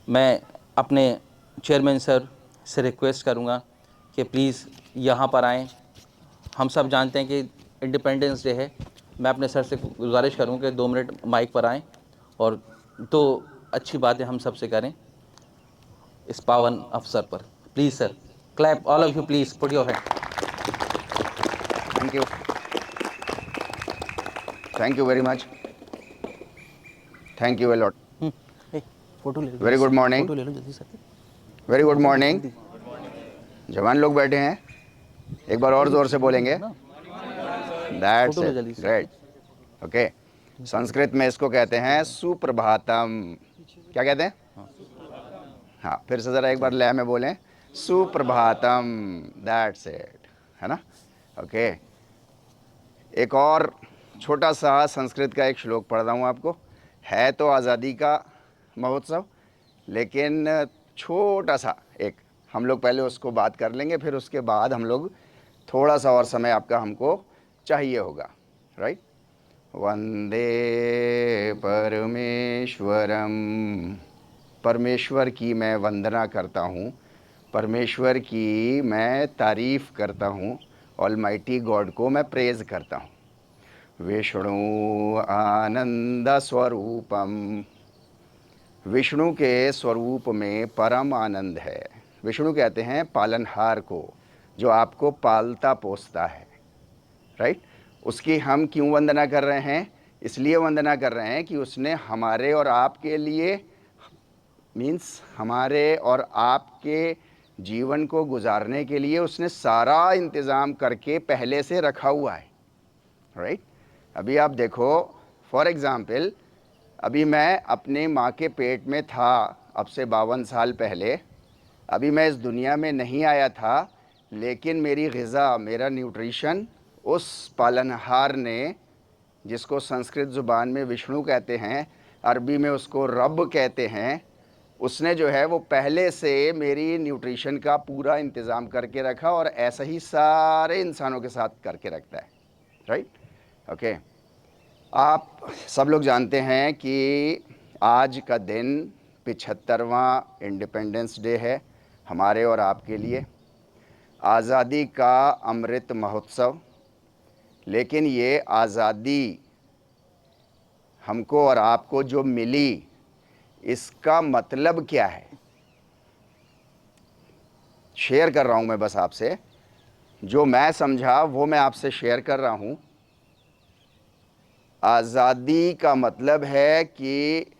मैं अपने chairman sir से रिक्वेस्ट करूंगा कि प्लीज़ यहाँ पर आएँ। हम सब जानते हैं कि इंडिपेंडेंस डे है। मैं अपने सर से गुजारिश करूँ कि 2 मिनट माइक पर आएँ और 2 अच्छी बातें हम सब से करें इस पावन अवसर पर। Please sir, clap all of you, please put your hand. Thank you, thank you very much, thank you a lot. Photo ले लो, वेरी गुड मॉर्निंग, फोटो ले लो जल्दी सर। वेरी गुड जल्दी मॉर्निंग। जल्दी। जवान लोग बैठे हैं, एक बार और जोर से फोटो ले बोलेंगे। लो ना, दैट्स फोटो लो इट, जल्दी सर। ग्रेट। ओके, संस्कृत में इसको कहते हैं सुप्रभातम। क्या कहते हैं? हाँ, फिर से ज़रा एक बार लय में बोलें, सुप्रभातम। दैट्स इट, है ना? ओके, एक और छोटा सा संस्कृत का एक श्लोक पढ़ रहा हूँ आपको। है तो आज़ादी का महोत्सव, लेकिन छोटा सा एक हम लोग पहले उसको बात कर लेंगे, फिर उसके बाद हम लोग थोड़ा सा और समय आपका हमको चाहिए होगा, राइट? वंदे परमेश्वरम, परमेश्वर की मैं वंदना करता हूँ, परमेश्वर की मैं तारीफ़ करता हूँ, ऑलमाइटी गॉड को मैं प्रेज़ करता हूँ। विष्णु आनंद स्वरूपम, विष्णु के स्वरूप में परम आनंद है। विष्णु कहते हैं पालनहार को, जो आपको पालता पोसता है, राइट? उसकी हम क्यों वंदना कर रहे हैं? इसलिए वंदना कर रहे हैं कि उसने हमारे और आपके लिए, मीन्स हमारे और आपके जीवन को गुजारने के लिए उसने सारा इंतज़ाम करके पहले से रखा हुआ है, राइट? अभी आप देखो, फॉर एग्ज़ाम्पल, अभी मैं अपने माँ के पेट में था अब से 52 साल पहले। अभी मैं इस दुनिया में नहीं आया था, लेकिन मेरी ग़िज़ा, मेरा न्यूट्रिशन उस पालनहार ने, जिसको संस्कृत ज़ुबान में विष्णु कहते हैं, अरबी में उसको रब कहते हैं, उसने जो है वो पहले से मेरी न्यूट्रिशन का पूरा इंतज़ाम करके रखा, और ऐसा ही सारे इंसानों के साथ करके रखता है, राइट? ओके, आप सब लोग जानते हैं कि आज का दिन 75वां इंडिपेंडेंस डे है हमारे और आपके लिए, आज़ादी का अमृत महोत्सव। लेकिन ये आज़ादी हमको और आपको जो मिली, इसका मतलब क्या है? शेयर कर रहा हूँ मैं बस आपसे, जो मैं समझा वो मैं आपसे शेयर कर रहा हूँ। आज़ादी का मतलब है कि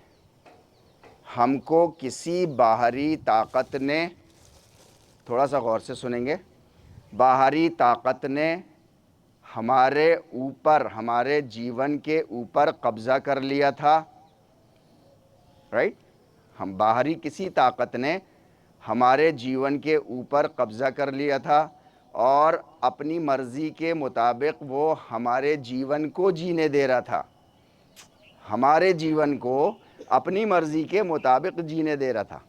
हमको किसी बाहरी ताकत ने, थोड़ा सा गौर से सुनेंगे, बाहरी ताकत ने हमारे ऊपर, हमारे जीवन के ऊपर कब्ज़ा कर लिया था, राइट? हम बाहरी किसी ताकत ने हमारे जीवन के ऊपर कब्ज़ा कर लिया था, और अपनी मर्ज़ी के मुताबिक वो हमारे जीवन को जीने दे रहा था, हमारे जीवन को अपनी मर्ज़ी के मुताबिक जीने दे रहा था,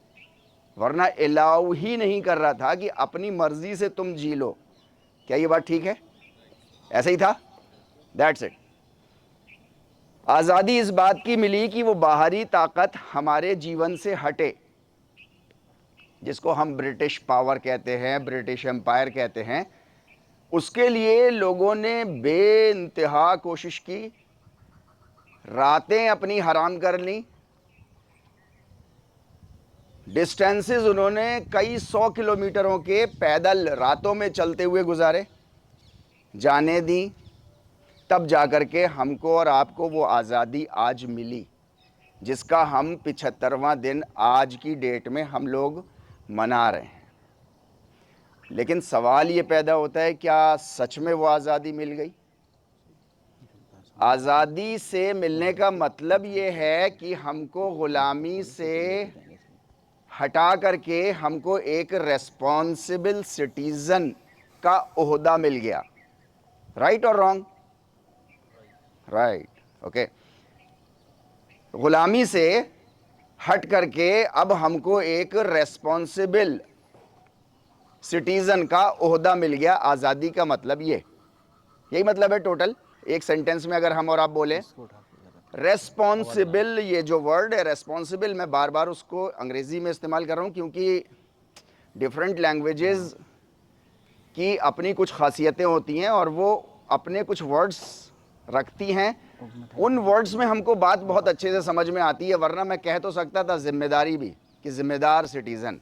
वरना अलाउ ही नहीं कर रहा था कि अपनी मर्ज़ी से तुम जी लो। क्या ये बात ठीक है? ऐसा ही था? That's it. आज़ादी इस बात की मिली कि वो बाहरी ताकत हमारे जीवन से हटे, जिसको हम ब्रिटिश पावर कहते हैं, ब्रिटिश एम्पायर कहते हैं। उसके लिए लोगों ने बेइंतहा कोशिश की, रातें अपनी हराम कर ली, डिस्टेंसेस उन्होंने कई 100 किलोमीटरों के पैदल रातों में चलते हुए गुजारे, जाने दी, तब जाकर के हमको और आपको वो आज़ादी आज मिली, जिसका हम 75वां दिन आज की डेट में हम लोग मना रहे हैं। लेकिन सवाल ये पैदा होता है, क्या सच में वो आज़ादी मिल गई? आज़ादी से मिलने का मतलब ये है कि हमको ग़ुलामी से हटा करके हमको एक रेस्पॉन्सिबल सिटीज़न का ओहदा मिल गया, राइट और रॉन्ग? Right, okay. ग़ुलामी से हट करके अब हमको एक रेस्पॉन्सिबल सिटीज़न का ओहदा मिल गया। आज़ादी का मतलब ये, यही मतलब है टोटल। एक सेंटेंस में अगर हम और आप बोले, रेस्पॉन्सिबल, ये जो वर्ड है रेस्पॉन्सिबल, मैं बार बार उसको अंग्रेजी में इस्तेमाल कर रहा हूँ क्योंकि डिफरेंट लैंग्वेजेस की अपनी कुछ खासियतें होती हैं और वो अपने कुछ वर्ड्स रखती हैं। उन वर्ड्स में हमको बात बहुत अच्छे से समझ में आती है, वरना मैं कह तो सकता था जिम्मेदारी भी, कि जिम्मेदार सिटीज़न,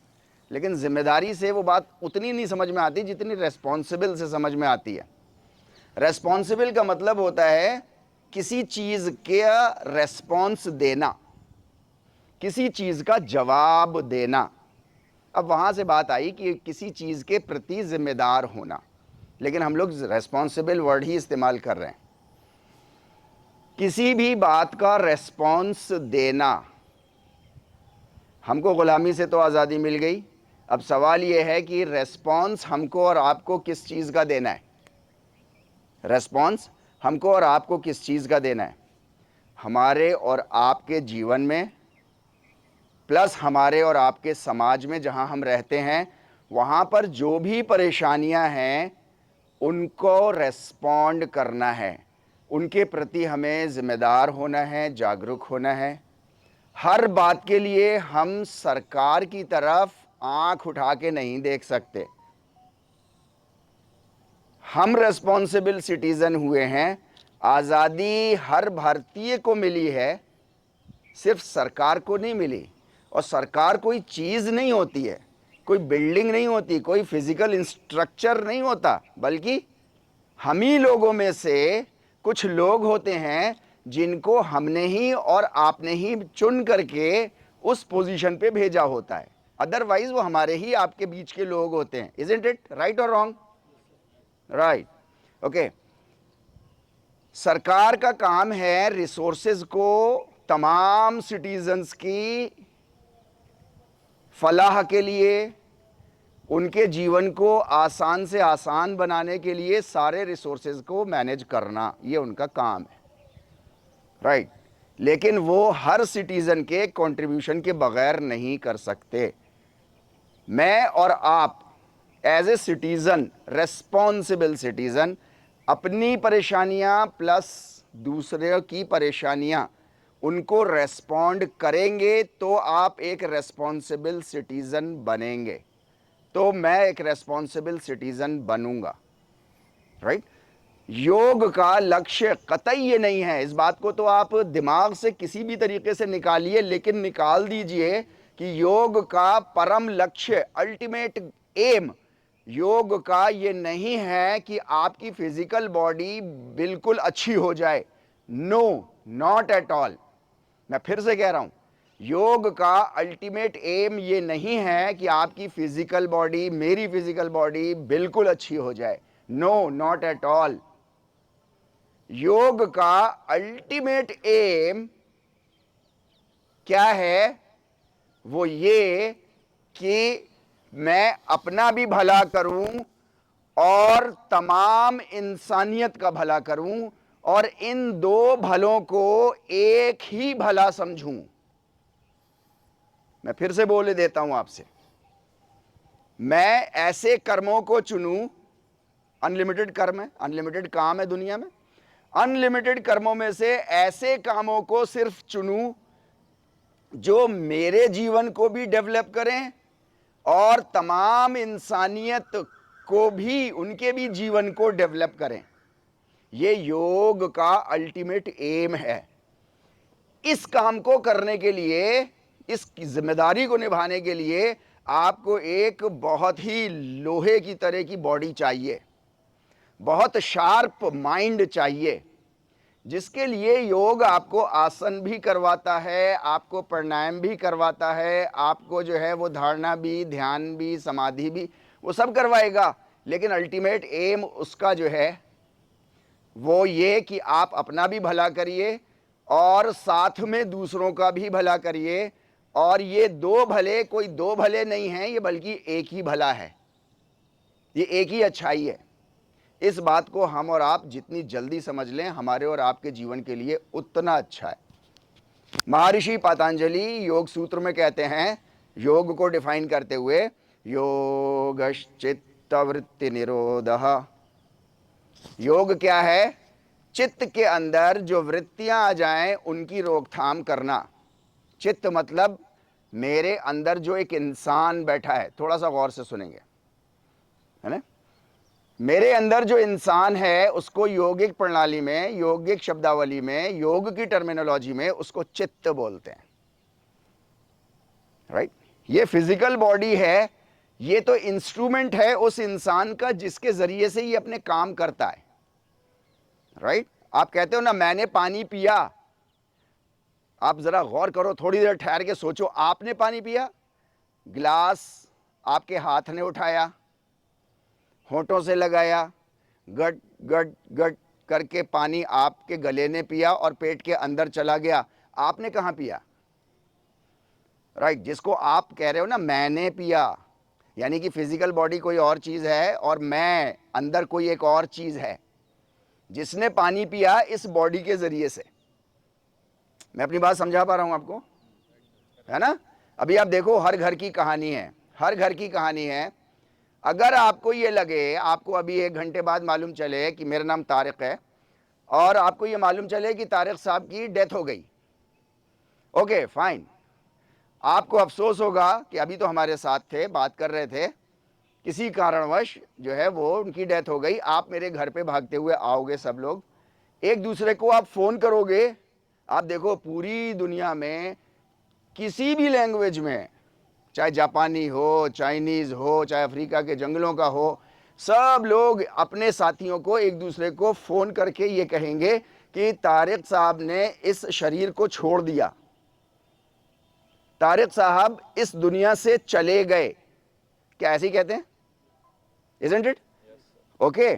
लेकिन जिम्मेदारी से वो बात उतनी नहीं समझ में आती जितनी रेस्पॉन्सिबल से समझ में आती है। रेस्पॉन्सिबल का मतलब होता है किसी चीज़ का रेस्पॉन्स देना, किसी चीज़ का जवाब देना। अब वहाँ से बात आई कि किसी चीज़ के प्रति जिम्मेदार होना, लेकिन हम लोग रेस्पॉन्सिबल वर्ड ही इस्तेमाल कर रहे हैं। किसी भी बात का रेस्पॉन्स देना। हमको ग़ुलामी से तो आज़ादी मिल गई, अब सवाल ये है कि रेस्पॉन्स हमको और आपको किस चीज़ का देना है। रेस्पॉन्स हमको और आपको किस चीज़ का देना है? हमारे और आपके जीवन में, प्लस हमारे और आपके समाज में जहाँ हम रहते हैं, वहाँ पर जो भी परेशानियाँ हैं उनको रेस्पॉन्ड करना है, उनके प्रति हमें ज़िम्मेदार होना है, जागरूक होना है। हर बात के लिए हम सरकार की तरफ आंख उठा के नहीं देख सकते। हम रेस्पॉन्सिबल सिटीज़न हुए हैं। आज़ादी हर भारतीय को मिली है, सिर्फ सरकार को नहीं मिली। और सरकार कोई चीज़ नहीं होती है, कोई बिल्डिंग नहीं होती, कोई फिजिकल स्ट्रक्चर नहीं होता, बल्कि हम ही लोगों में से कुछ लोग होते हैं जिनको हमने ही और आपने ही चुन करके उस पोजीशन पे भेजा होता है। अदरवाइज वो हमारे ही आपके बीच के लोग होते हैं। इजंट इट राइट और रॉन्ग? Right, okay. सरकार का काम है रिसोर्सेज को तमाम सिटीजन्स की फलाह के लिए, उनके जीवन को आसान से आसान बनाने के लिए सारे रिसोर्सेज को मैनेज करना, ये उनका काम है, राइट। लेकिन वो हर सिटीज़न के कंट्रीब्यूशन के बगैर नहीं कर सकते। मैं और आप as a citizen, responsible citizen, अपनी परेशानियां प्लस दूसरे की परेशानियां, उनको रेस्पॉन्ड करेंगे तो आप एक रेस्पॉन्सिबल सिटीज़न बनेंगे, तो मैं एक रेस्पॉन्सिबल सिटीज़न बनूंगा, राइट। योग का लक्ष्य कतई ये नहीं है, इस बात को तो आप दिमाग से किसी भी तरीके से निकालिए, लेकिन निकाल दीजिए कि योग का परम लक्ष्य, अल्टीमेट एम, योग का ये नहीं है कि आपकी फिजिकल बॉडी बिल्कुल अच्छी हो जाए। No, not at all. मैं फिर से कह रहा हूं, योग का अल्टीमेट एम ये नहीं है कि आपकी फिजिकल बॉडी, मेरी फिजिकल बॉडी बिल्कुल अच्छी हो जाए। No, not at all. योग का अल्टीमेट एम क्या है? वो ये कि मैं अपना भी भला करूं और तमाम इंसानियत का भला करूं, और इन दो भलों को एक ही भला समझूं। मैं फिर से बोले देता हूं आपसे, मैं ऐसे कर्मों को चुनूं, अनलिमिटेड कर्म है, अनलिमिटेड काम है दुनिया में, अनलिमिटेड कर्मों में से ऐसे कामों को सिर्फ चुनूं जो मेरे जीवन को भी डेवलप करें और तमाम इंसानियत को भी, उनके भी जीवन को डेवलप करें। ये योग का अल्टीमेट एम है। इस काम को करने के लिए, इस जिम्मेदारी को निभाने के लिए आपको एक बहुत ही लोहे की तरह की बॉडी चाहिए, बहुत शार्प माइंड चाहिए, जिसके लिए योग आपको आसन भी करवाता है, आपको प्राणायाम भी करवाता है, आपको जो है वो धारणा भी, ध्यान भी, समाधि भी, वो सब करवाएगा। लेकिन अल्टीमेट एम उसका जो है वो ये कि आप अपना भी भला करिए और साथ में दूसरों का भी भला करिए। और ये दो भले कोई दो भले नहीं हैं, ये बल्कि एक ही भला है, ये एक ही अच्छाई है। इस बात को हम और आप जितनी जल्दी समझ लें, हमारे और आपके जीवन के लिए उतना अच्छा है। महर्षि पतंजलि योग सूत्र में कहते हैं, योग को डिफाइन करते हुए, योगश्चित्तवृत्ति निरोधः। योग क्या है? चित्त के अंदर जो वृत्तियां आ जाएं उनकी रोकथाम करना। चित्त मतलब मेरे अंदर जो एक इंसान बैठा है, थोड़ा सा गौर से सुनेंगे, है ना। मेरे अंदर जो इंसान है उसको योगिक प्रणाली में, योगिक शब्दावली में, योग की टर्मिनोलॉजी में उसको चित्त बोलते हैं, राइट। ये फिजिकल बॉडी है, ये तो इंस्ट्रूमेंट है उस इंसान का जिसके जरिए से ये अपने काम करता है, राइट। आप कहते हो ना मैंने पानी पिया, आप जरा गौर करो, थोड़ी देर ठहर के सोचो, आपने पानी पिया? गिलास आपके हाथ ने उठाया, होंठों से लगाया, गट गट गट करके पानी आपके गले ने पिया और पेट के अंदर चला गया। आपने कहाँ पिया? राइट। जिसको आप कह रहे हो ना मैंने पिया, यानी कि फिजिकल बॉडी कोई और चीज है और मैं अंदर कोई एक और चीज है जिसने पानी पिया इस बॉडी के जरिए से। मैं अपनी बात समझा पा रहा हूं आपको, है ना। अभी आप देखो, हर घर की कहानी है, हर घर की कहानी है। अगर आपको ये लगे, आपको अभी 1 घंटे बाद मालूम चले कि मेरा नाम तारिक है और आपको ये मालूम चले कि तारिक साहब की डेथ हो गई, ओके फाइन, आपको अफसोस होगा कि अभी तो हमारे साथ थे, बात कर रहे थे, किसी कारणवश जो है वो उनकी डेथ हो गई। आप मेरे घर पे भागते हुए आओगे, सब लोग एक दूसरे को आप फोन करोगे। आप देखो पूरी दुनिया में किसी भी लैंग्वेज में, चाहे जापानी हो, चाइनीज हो, चाहे अफ्रीका के जंगलों का हो, सब लोग अपने साथियों को, एक दूसरे को फोन करके ये कहेंगे कि तारिक साहब ने इस शरीर को छोड़ दिया, तारिक साहब इस दुनिया से चले गए। क्या ऐसे ही कहते हैं? Isn't it? ओके।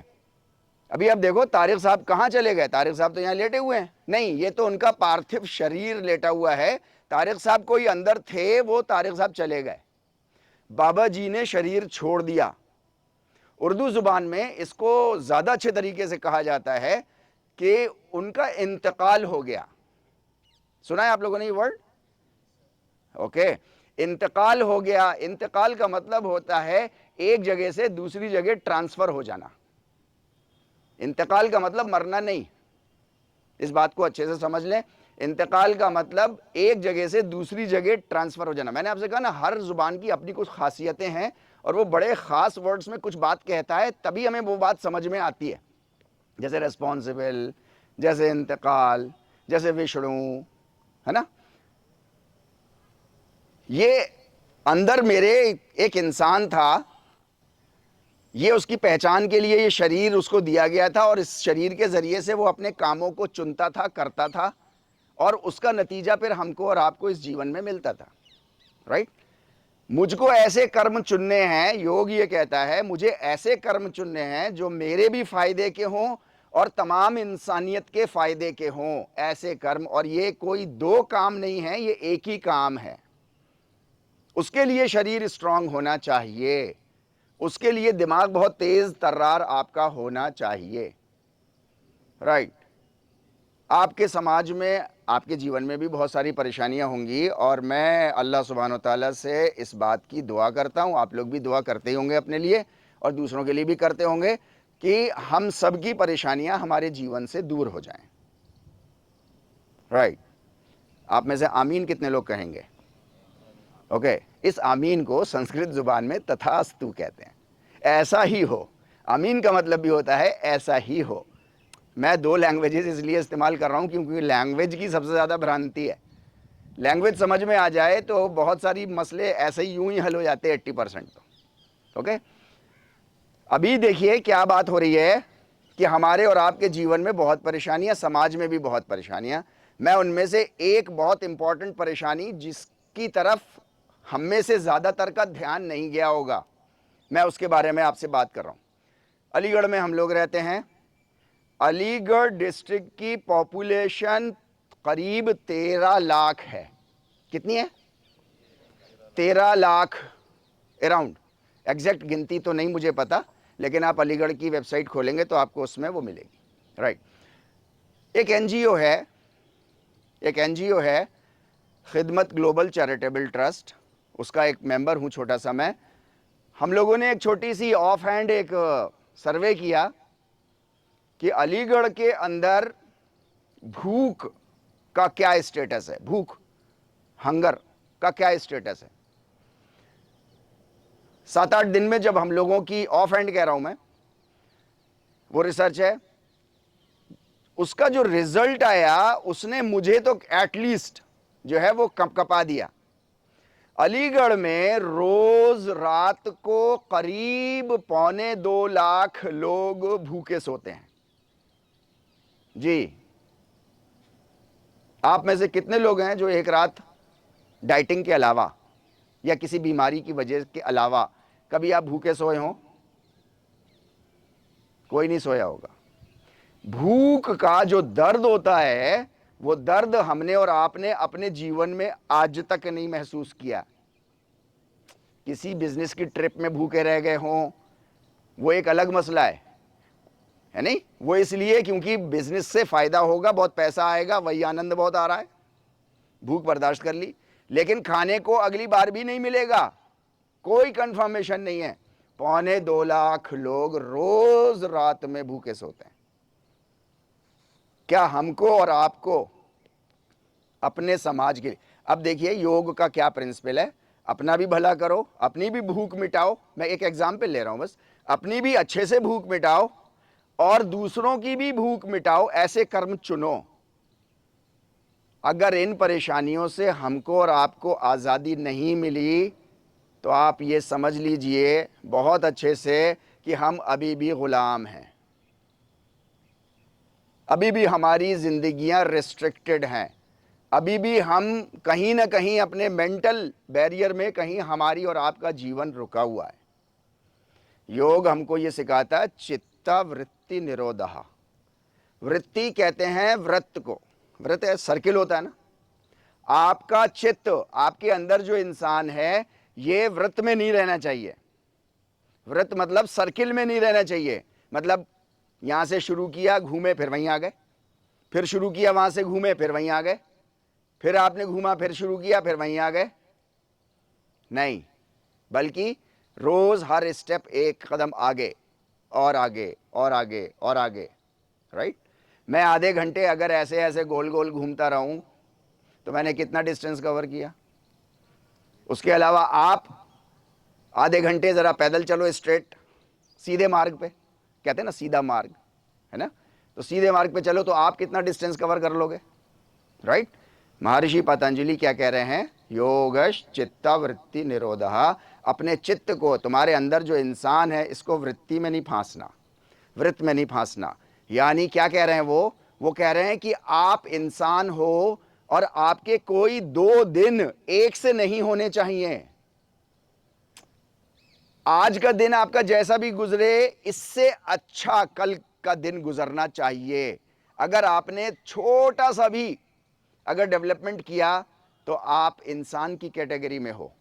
अभी आप देखो तारिक साहब कहां चले गए? तारिक साहब तो यहां लेटे हुए हैं। नहीं, ये तो उनका पार्थिव शरीर लेटा हुआ है। तारिक साहब कोई अंदर थे, वो तारिक साहब चले गए। बाबा जी ने शरीर छोड़ दिया। उर्दू जुबान में इसको ज्यादा अच्छे तरीके से कहा जाता है कि उनका इंतकाल हो गया। सुना है आप लोगों ने ये वर्ड? ओके, इंतकाल हो गया। इंतकाल का मतलब होता है एक जगह से दूसरी जगह ट्रांसफर हो जाना। इंतकाल का मतलब मरना नहीं, इस बात को अच्छे से समझ लें। इंतकाल का मतलब एक जगह से दूसरी जगह ट्रांसफर हो जाना। मैंने आपसे कहा ना, हर जुबान की अपनी कुछ खासियतें हैं और वो बड़े खास वर्ड्स में कुछ बात कहता है, तभी हमें वो बात समझ में आती है। जैसे रेस्पॉन्सिबल, जैसे इंतकाल, जैसे विष्णु, है ना। ये अंदर मेरे एक इंसान था, ये उसकी पहचान के लिए ये शरीर उसको दिया गया था और इस शरीर के जरिए से वो अपने कामों को चुनता था, करता था और उसका नतीजा फिर हमको और आपको इस जीवन में मिलता था, राइट। मुझको ऐसे कर्म चुनने हैं, योग ये कहता है मुझे ऐसे कर्म चुनने हैं जो मेरे भी फायदे के हों और तमाम इंसानियत के फायदे के हों, ऐसे कर्म। और ये कोई 2 काम नहीं है, ये एक ही काम है। उसके लिए शरीर स्ट्रांग होना चाहिए, उसके लिए दिमाग बहुत तेज तर्रार आपका होना चाहिए, राइट। आपके समाज में, आपके जीवन में भी बहुत सारी परेशानियां होंगी और मैं अल्लाह सुब्हानो तआला से इस बात की दुआ करता हूं, आप लोग भी दुआ करते ही होंगे अपने लिए और दूसरों के लिए भी करते होंगे कि हम सब की परेशानियां हमारे जीवन से दूर हो जाएं, राइट। आप में से आमीन कितने लोग कहेंगे? ओके, इस आमीन को संस्कृत जुबान में तथास्तु कहते हैं, ऐसा ही हो। आमीन का मतलब भी होता है ऐसा ही हो। मैं 2 लैंग्वेजेस इसलिए इस्तेमाल कर रहा हूं क्योंकि लैंग्वेज की सबसे ज़्यादा भ्रांति है। लैंग्वेज समझ में आ जाए तो बहुत सारी मसले ऐसे ही यूं ही हल हो जाते हैं 80% तो। ओके, अभी देखिए क्या बात हो रही है कि हमारे और आपके जीवन में बहुत परेशानियां, समाज में भी बहुत परेशानियां। मैं उनमें से एक बहुत इंपॉर्टेंट परेशानी जिसकी तरफ हम में से ज़्यादातर का ध्यान नहीं गया होगा, मैं उसके बारे में आपसे बात कर रहा हूं। अलीगढ़ में हम लोग रहते हैं। अलीगढ़ डिस्ट्रिक्ट की पॉपुलेशन करीब 13 लाख है। कितनी है? 13 लाख अराउंड। एग्जैक्ट गिनती तो नहीं मुझे पता, लेकिन आप अलीगढ़ की वेबसाइट खोलेंगे तो आपको उसमें वो मिलेगी, राइट। एक एनजीओ है खिदमत ग्लोबल चैरिटेबल ट्रस्ट, उसका एक मेंबर हूं छोटा सा मैं। हम लोगों ने एक छोटी सी ऑफ हैंड एक सर्वे किया कि अलीगढ़ के अंदर भूख का क्या स्टेटस है, भूख, हंगर का क्या स्टेटस है। 7-8 दिन में जब हम लोगों की, ऑफ हैंड कह रहा हूं मैं, वो रिसर्च है, उसका जो रिजल्ट आया उसने मुझे तो एटलीस्ट जो है वो कपकपा दिया। अलीगढ़ में रोज रात को करीब 2.25 लाख लोग भूखे सोते हैं। जी, आप में से कितने लोग हैं जो एक रात डाइटिंग के अलावा या किसी बीमारी की वजह के अलावा कभी आप भूखे सोए हों? कोई नहीं सोया होगा। भूख का जो दर्द होता है, वो दर्द हमने और आपने अपने जीवन में आज तक नहीं महसूस किया। किसी बिजनेस की ट्रिप में भूखे रह गए हों, वो एक अलग मसला है नहीं? वो इसलिए क्योंकि बिजनेस से फायदा होगा, बहुत पैसा आएगा, वही आनंद बहुत आ रहा है, भूख बर्दाश्त कर ली। लेकिन खाने को अगली बार भी नहीं मिलेगा, कोई कंफर्मेशन नहीं है। 2.25 लाख लोग रोज रात में भूखे सोते हैं। क्या हमको और आपको अपने समाज के, अब देखिए योग का क्या प्रिंसिपल है, अपना भी भला करो, अपनी भी भूख मिटाओ। मैं एक एग्जाम्पल ले रहा हूं बस, अपनी भी अच्छे से भूख मिटाओ और दूसरों की भी भूख मिटाओ, ऐसे कर्म चुनो। अगर इन परेशानियों से हमको और आपको आज़ादी नहीं मिली तो आप ये समझ लीजिए बहुत अच्छे से कि हम अभी भी गुलाम हैं, अभी भी हमारी जिंदगियां रिस्ट्रिक्टेड हैं, अभी भी हम कहीं ना कहीं अपने मेंटल बैरियर में कहीं हमारी और आपका जीवन रुका हुआ है। योग हमको ये सिखाता है चित्ता वृत्ति निरोधः। वृत्ति कहते हैं व्रत को, व्रत है सर्किल होता है ना। आपका चित्त, आपके अंदर जो इंसान है, ये व्रत में नहीं रहना चाहिए। व्रत मतलब सर्किल में नहीं रहना चाहिए, मतलब यहां से शुरू किया, घूमे, फिर वहीं आ गए, फिर शुरू किया वहां से, घूमे, फिर वहीं आ गए, फिर आपने घूमा, फिर शुरू किया, फिर वहीं आ गए। नहीं, बल्कि रोज हर स्टेप एक कदम आगे और आगे और आगे और आगे, राइट। मैं आधे घंटे अगर ऐसे ऐसे गोल गोल घूमता रहूं तो मैंने कितना डिस्टेंस कवर किया। उसके अलावा आप आधे घंटे ज़रा पैदल चलो, स्ट्रेट सीधे मार्ग पे, कहते हैं ना सीधा मार्ग, है ना, तो सीधे मार्ग पे चलो तो आप कितना डिस्टेंस कवर कर लोगे, राइट। महर्षि पतंजलि क्या कह रहे हैं, योगश चित्ता वृत्ति निरोधः। अपने चित्त को, तुम्हारे अंदर जो इंसान है, इसको वृत्ति में नहीं फांसना, वृत्त में नहीं फांसना। यानी क्या कह रहे हैं वो कह रहे हैं कि आप इंसान हो और आपके कोई 2 दिन एक से नहीं होने चाहिए। आज का दिन आपका जैसा भी गुजरे, इससे अच्छा कल का दिन गुजरना चाहिए। अगर आपने छोटा सा भी अगर डेवलपमेंट किया तो आप इंसान की कैटेगरी में हो,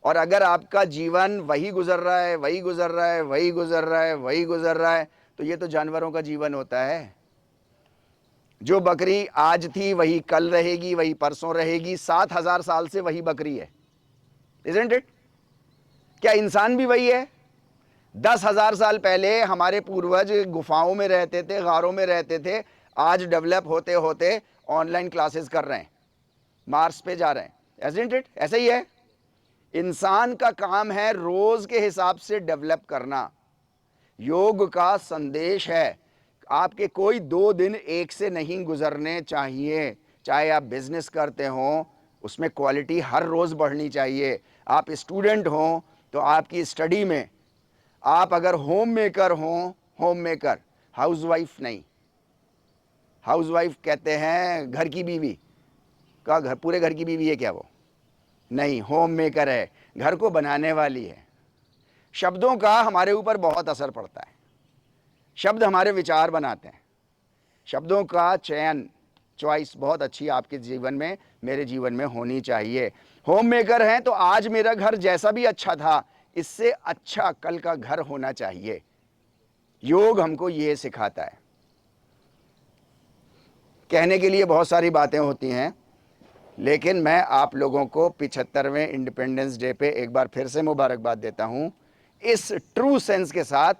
और अगर आपका जीवन वही गुजर रहा है, वही गुजर रहा है, वही गुजर रहा है, वही गुजर रहा है, तो ये तो जानवरों का जीवन होता है। जो बकरी आज थी वही कल रहेगी, वही परसों रहेगी, 7,000 साल से वही बकरी है, इज़न्ट इट? क्या इंसान भी वही है? 10,000 साल पहले हमारे पूर्वज गुफाओं में रहते थे, गारों में रहते थे, आज डेवलप होते होते ऑनलाइन क्लासेस कर रहे हैं, मार्स पे जा रहे हैं, इज़न्ट इट? ऐसा ही है। इंसान का काम है रोज के हिसाब से डेवलप करना। योग का संदेश है, आपके कोई 2 दिन एक से नहीं गुजरने चाहिए। चाहे आप बिजनेस करते हो, उसमें क्वालिटी हर रोज बढ़नी चाहिए। आप स्टूडेंट हो तो आपकी स्टडी में, आप अगर होम मेकर हो, होम मेकर, हाउसवाइफ नहीं। हाउसवाइफ कहते हैं घर की बीवी का, घर पूरे घर की बीवी है क्या वो? नहीं, होम मेकर है, घर को बनाने वाली है। शब्दों का हमारे ऊपर बहुत असर पड़ता है, शब्द हमारे विचार बनाते हैं। शब्दों का चयन, चॉइस बहुत अच्छी आपके जीवन में, मेरे जीवन में होनी चाहिए। होम मेकर हैं तो आज मेरा घर जैसा भी अच्छा था, इससे अच्छा कल का घर होना चाहिए। योग हमको ये सिखाता है। कहने के लिए बहुत सारी बातें होती हैं, लेकिन मैं आप लोगों को 75वें इंडिपेंडेंस डे पे एक बार फिर से मुबारकबाद देता हूं, इस ट्रू सेंस के साथ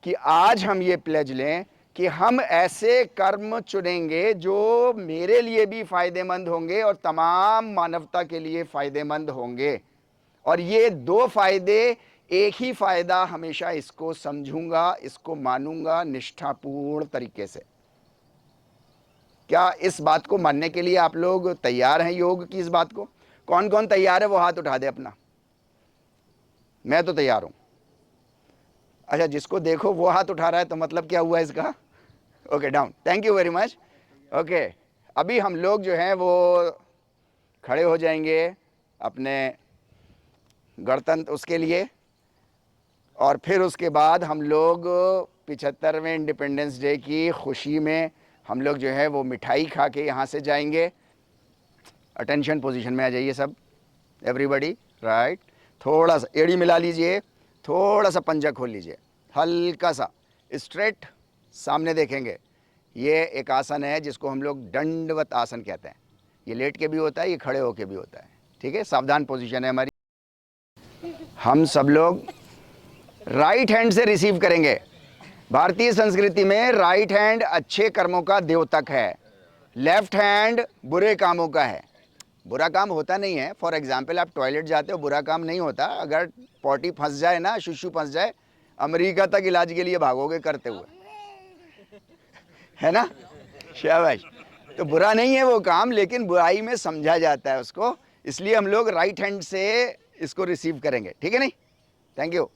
कि आज हम ये प्लेज लें कि हम ऐसे कर्म चुनेंगे जो मेरे लिए भी फायदेमंद होंगे और तमाम मानवता के लिए फायदेमंद होंगे। और ये दो फायदे, एक ही फायदा हमेशा इसको समझूंगा, इसको मानूंगा निष्ठापूर्ण तरीके से। क्या इस बात को मानने के लिए आप लोग तैयार हैं? योग की इस बात को कौन कौन तैयार है वो हाथ उठा दे अपना। मैं तो तैयार हूं। अच्छा, जिसको देखो वो हाथ उठा रहा है तो मतलब क्या हुआ इसका? Okay, down. Thank you very much. Okay, अभी हम लोग जो हैं वो खड़े हो जाएंगे अपने गणतंत्र उसके लिए, और फिर उसके बाद हम लोग 75वें इंडिपेंडेंस डे की खुशी में हम लोग जो है वो मिठाई खा के यहाँ से जाएंगे। अटेंशन पोजीशन में आ जाइए सब, एवरीबॉडी, राइट। थोड़ा सा एड़ी मिला लीजिए, थोड़ा सा पंजा खोल लीजिए, हल्का सा स्ट्रेट सामने देखेंगे। ये एक आसन है जिसको हम लोग दंडवत आसन कहते हैं। ये लेट के भी होता है, ये खड़े होके भी होता है, ठीक है। सावधान पोजीशन है हमारी। हम सब लोग राइट हैंड से रिसीव करेंगे। भारतीय संस्कृति में राइट हैंड अच्छे कर्मों का द्योतक है, लेफ्ट हैंड बुरे कामों का है। बुरा काम होता नहीं है। फॉर एग्जाम्पल, आप टॉयलेट जाते हो, बुरा काम नहीं होता। अगर पॉटी फंस जाए ना, शुशु फंस जाए, अमेरिका तक इलाज के लिए भागोगे करते हुए, है ना? शाबाश। तो बुरा नहीं है वो काम, लेकिन बुराई में समझा जाता है उसको, इसलिए हम लोग राइट हैंड से इसको रिसीव करेंगे, ठीक है नहीं? Thank you.